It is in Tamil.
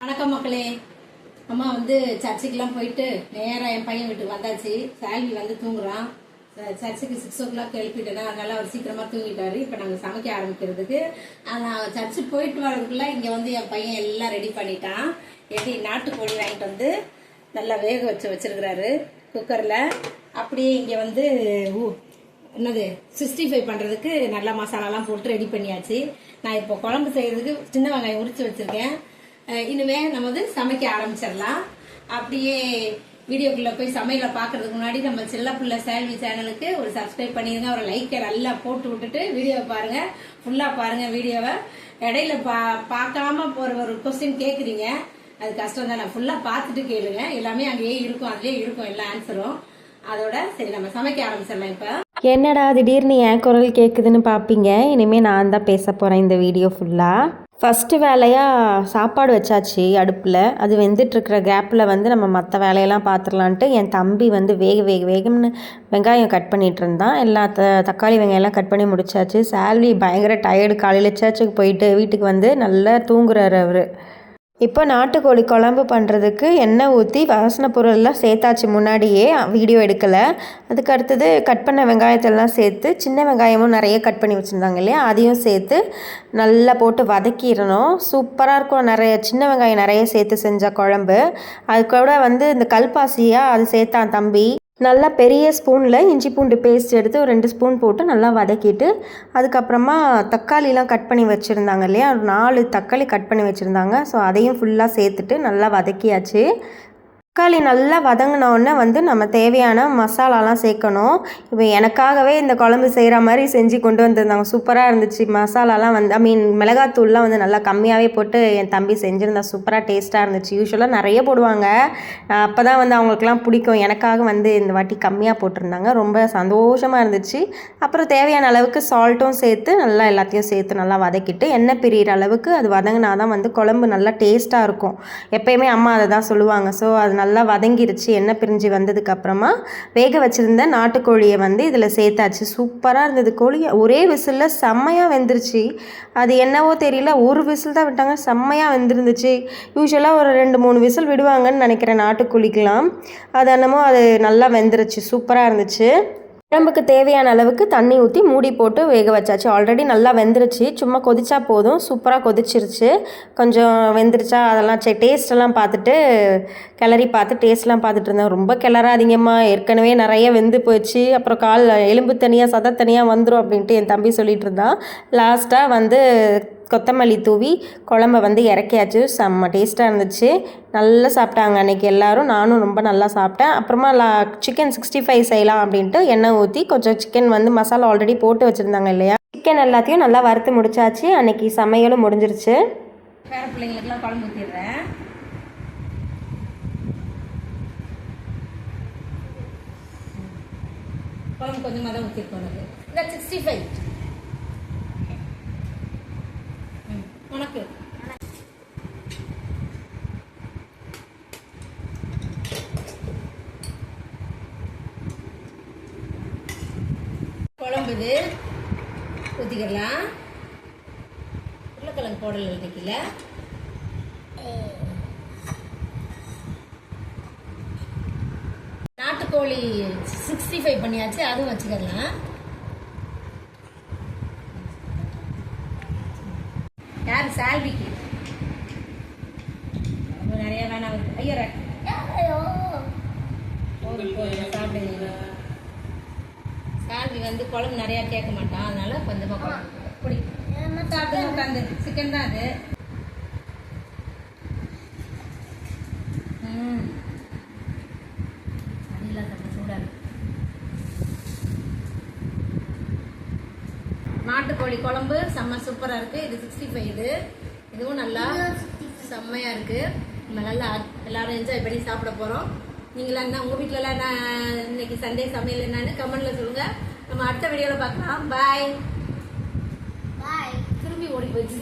வணக்கம் மக்களே. அம்மா வந்து சர்ச்சுக்கெல்லாம் போயிட்டு நேராக என் பையன் வீட்டுக்கு வந்தாச்சு. சால்வி வந்து தூங்குறான். சர்ச்சுக்கு 6 o'clock எழுப்பிட்டேன்னா அதனால அவர் சீக்கிரமா தூங்கிட்டாரு. இப்போ நாங்கள் சமைக்க ஆரம்பிக்கிறதுக்கு நான் சர்ச்சுக்கு போயிட்டு வர்றதுக்குள்ள இங்கே வந்து என் பையன் எல்லாம் ரெடி பண்ணிட்டான். எப்படி நாட்டுக்கோழி வாங்கிட்டு வந்து நல்லா வேக வச்சிருக்கிறாரு குக்கரில். அப்படியே இங்கே வந்து என்னது 65 பண்ணுறதுக்கு நல்லா மசாலாலாம் போட்டு ரெடி பண்ணியாச்சு. நான் இப்போ குழம்பு செய்யறதுக்கு சின்ன வெங்காயம் உரிச்சு வச்சிருக்கேன். இனிமே நம்ம வந்து சமைக்க ஆரம்பிச்சிடலாம். அப்படியே வீடியோக்குள்ள போய் சமையலை பாக்குறதுக்கு முன்னாடி நம்ம செல்ல பிள்ளை சால்வி சேனலுக்கு ஒரு சப்ஸ்கிரைப் பண்ணிருங்க, ஒரு லைக்கை நல்லா போட்டு விட்டுட்டு வீடியோவை பாருங்க, ஃபுல்லா பாருங்க வீடியோவை. இடையில பார்க்காம ஒரு கொஸ்டின் கேக்குறீங்க, அது கஷ்டம் தான். நான் ஃபுல்லா பார்த்துட்டு கேளுங்க, எல்லாமே அங்கேயே இருக்கும், அதுலயே இருக்கும் எல்லா ஆன்சரும். அதோட சரி நம்ம சமைக்க ஆரம்பிச்சிடலாம். இப்ப என்னடா திடீர்னு என் குரல் கேட்குதுன்னு பார்ப்பீங்க. இனிமேல் நான் தான் பேச போகிறேன் இந்த வீடியோ ஃபுல்லாக. ஃபஸ்ட்டு வேலையாக சாப்பாடு வச்சாச்சு அடுப்பில். அது வெந்துட்டுருக்கிற கேப்பில் வந்து நம்ம மற்ற வேலையெல்லாம் பார்த்துடலான்ட்டு என் தம்பி வந்து வேகம்னு வெங்காயம் கட் பண்ணிகிட்டு இருந்தான். எல்லா தக்காளி வெங்காயம்லாம் கட் பண்ணி முடிச்சாச்சு. சால்வி பயங்கர டயர்டு, காலையில் சர்ச்சுக்கு போயிட்டு வீட்டுக்கு வந்து நல்லா தூங்குறாரு அவர். இப்போ நாட்டுக்கோழி குழம்பு பண்ணுறதுக்கு எண்ணெய் ஊற்றி வாசனை பொருளெல்லாம் சேர்த்தாச்சு. முன்னாடியே வீடியோ எடுக்கலை. அதுக்கு அடுத்தது கட் பண்ண வெங்காயத்தெல்லாம் சேர்த்து, சின்ன வெங்காயமும் நிறைய கட் பண்ணி வச்சுருந்தாங்க இல்லையா, அதையும் சேர்த்து நல்லா போட்டு வதக்கிடணும். சூப்பராக இருக்கும். நிறைய சின்ன வெங்காயம் நிறைய சேர்த்து செஞ்ச குழம்பு. அது கூட வந்து இந்த கல்பாசியாக அது சேர்த்தான் தம்பி. நல்லா பெரிய ஸ்பூனில் இஞ்சி பூண்டு பேஸ்ட் எடுத்து ஒரு 2 ஸ்பூன் போட்டு நல்லா வதக்கிட்டு, அதுக்கப்புறமா தக்காளிலாம் கட் பண்ணி வச்சுருந்தாங்க இல்லையா, 4 தக்காளி கட் பண்ணி வச்சுருந்தாங்க. ஸோ அதையும் ஃபுல்லாக சேர்த்துட்டு நல்லா வதக்கியாச்சு. தக்காளி நல்லா வதங்கினோடனே வந்து நம்ம தேவையான மசாலாலாம் சேர்க்கணும். இப்போ எனக்காகவே இந்த குழம்பு செய்கிற மாதிரி செஞ்சு கொண்டு வந்திருந்தாங்க. சூப்பராக இருந்துச்சு. மசாலாலாம் வந்து மிளகாத்தூள்லாம் வந்து நல்லா கம்மியாகவே போட்டு என் தம்பி செஞ்சுருந்தா. சூப்பராக டேஸ்ட்டாக இருந்துச்சு. யூஸ்வலாக நிறைய போடுவாங்க, அப்போ தான் வந்து அவங்களுக்குலாம் பிடிக்கும். எனக்காக வந்து இந்த வாட்டி கம்மியாக போட்டிருந்தாங்க. ரொம்ப சந்தோஷமாக இருந்துச்சு. அப்புறம் தேவையான அளவுக்கு சால்ட்டும் சேர்த்து நல்லா எல்லாத்தையும் சேர்த்து நல்லா வதக்கிட்டு, எண்ணெய் பிரிகிற அளவுக்கு அது வதங்கினா தான் வந்து குழம்பு நல்லா டேஸ்ட்டாக இருக்கும். எப்போயுமே அம்மா அதை தான் சொல்லுவாங்க. ஸோ அது நல்லா வதங்கிருச்சு. எண்ணெய் பிரிஞ்சு வந்ததுக்கப்புறமா வேக வச்சுருந்த நாட்டுக்கோழியை வந்து இதில் சேர்த்தாச்சு. சூப்பராக இருந்தது. கோழி ஒரே விசிலில் செம்மையாக வெந்துருச்சு. அது என்னவோ தெரியல, ஒரு விசில் தான் விட்டாங்க, செம்மையாக வெந்துருந்துச்சு. யூஸ்வலாக ஒரு 2-3 விசில் விடுவாங்கன்னு நினைக்கிறேன் நாட்டுக்கோழிக்கெலாம். அது என்னமோ அது நல்லா வெந்துருச்சு. சூப்பராக இருந்துச்சு. குழம்புக்கு தேவையான அளவுக்கு தண்ணி ஊற்றி மூடி போட்டு வேக வச்சாச்சு. ஆல்ரெடி நல்லா வெந்துருச்சு, சும்மா கொதிச்சா போதும். சூப்பராக கொதிச்சிருச்சு. கொஞ்சம் வெந்துருச்சா அதெல்லாம் டேஸ்ட்டெல்லாம் பார்த்துட்டு கிளறி பார்த்து டேஸ்ட்லாம் பார்த்துட்டு இருந்தேன். ரொம்ப கிளறாதீங்கம்மா, ஏற்கனவே நிறைய வெந்து போச்சு, அப்புறம் எலும்பு தனியாக சதை தனியாக வந்துடும் அப்படின்ட்டு என் தம்பி சொல்லிகிட்டு இருந்தான். லாஸ்ட்டாக வந்து கொத்தமல்லி தூவி குழம்ப வந்து இறக்கியாச்சு. செம்ம டேஸ்ட்டாக இருந்துச்சு. நல்லா சாப்பிட்டாங்க அன்றைக்கி எல்லோரும். நானும் ரொம்ப நல்லா சாப்பிட்டேன். அப்புறமா சிக்கன் 65 செய்யலாம் அப்படின்ட்டு எண்ணெய் ஊற்றி கொஞ்சம் சிக்கன் வந்து மசாலா ஆல்ரெடி போட்டு வச்சுருந்தாங்க இல்லையா, சிக்கன் எல்லாத்தையும் நல்லா வறுத்து முடிச்சாச்சு. அன்றைக்கி சமையலும் முடிஞ்சிருச்சு. பேர பிள்ளைங்களுக்குலாம் குழம்பு ஊற்றிடுறேன். குழம்பு கொஞ்சமாக தான் ஊற்றிருக்கோம். இந்த 65 உனக்கு குழம்பு இது ஊற்றிக்கலாம். உருளைக்கிழங்கு போடல இன்னைக்குல. நாட்டுக்கோழி 65 பண்ணியாச்சு, அதுவும் வச்சுக்கலாம். யார் சால்விக்கு நிறைய வேணாம். ஐயோ சாப்பிடுங்க. சால்வி வந்து குழம்பு நிறைய கேட்க மாட்டான், அதனால கொஞ்சமாக குழம்பு சாப்பிட்டு உட்காந்து. சிக்கன் தான் அது. அடியில் தப்பு சூடாது. நாட்டுக்கோழி குழம்பு செம்ம சூப்பராக இருக்குது. இது 65. இதுவும் நல்லா செம்மையாக இருக்குது. நம்ம நல்லா எல்லோரும் என்ஜாய் பண்ணி சாப்பிட போகிறோம். நீங்களாம் என்ன உங்கள் வீட்டிலலாம் நான் இன்னைக்கு சண்டே சமையல் என்னன்னு கமெண்டில் சொல்லுங்கள். நம்ம அடுத்த வீடியோவில் பார்க்கலாம். பாய் பாய். திரும்பி ஓடி போயிடுச்சு.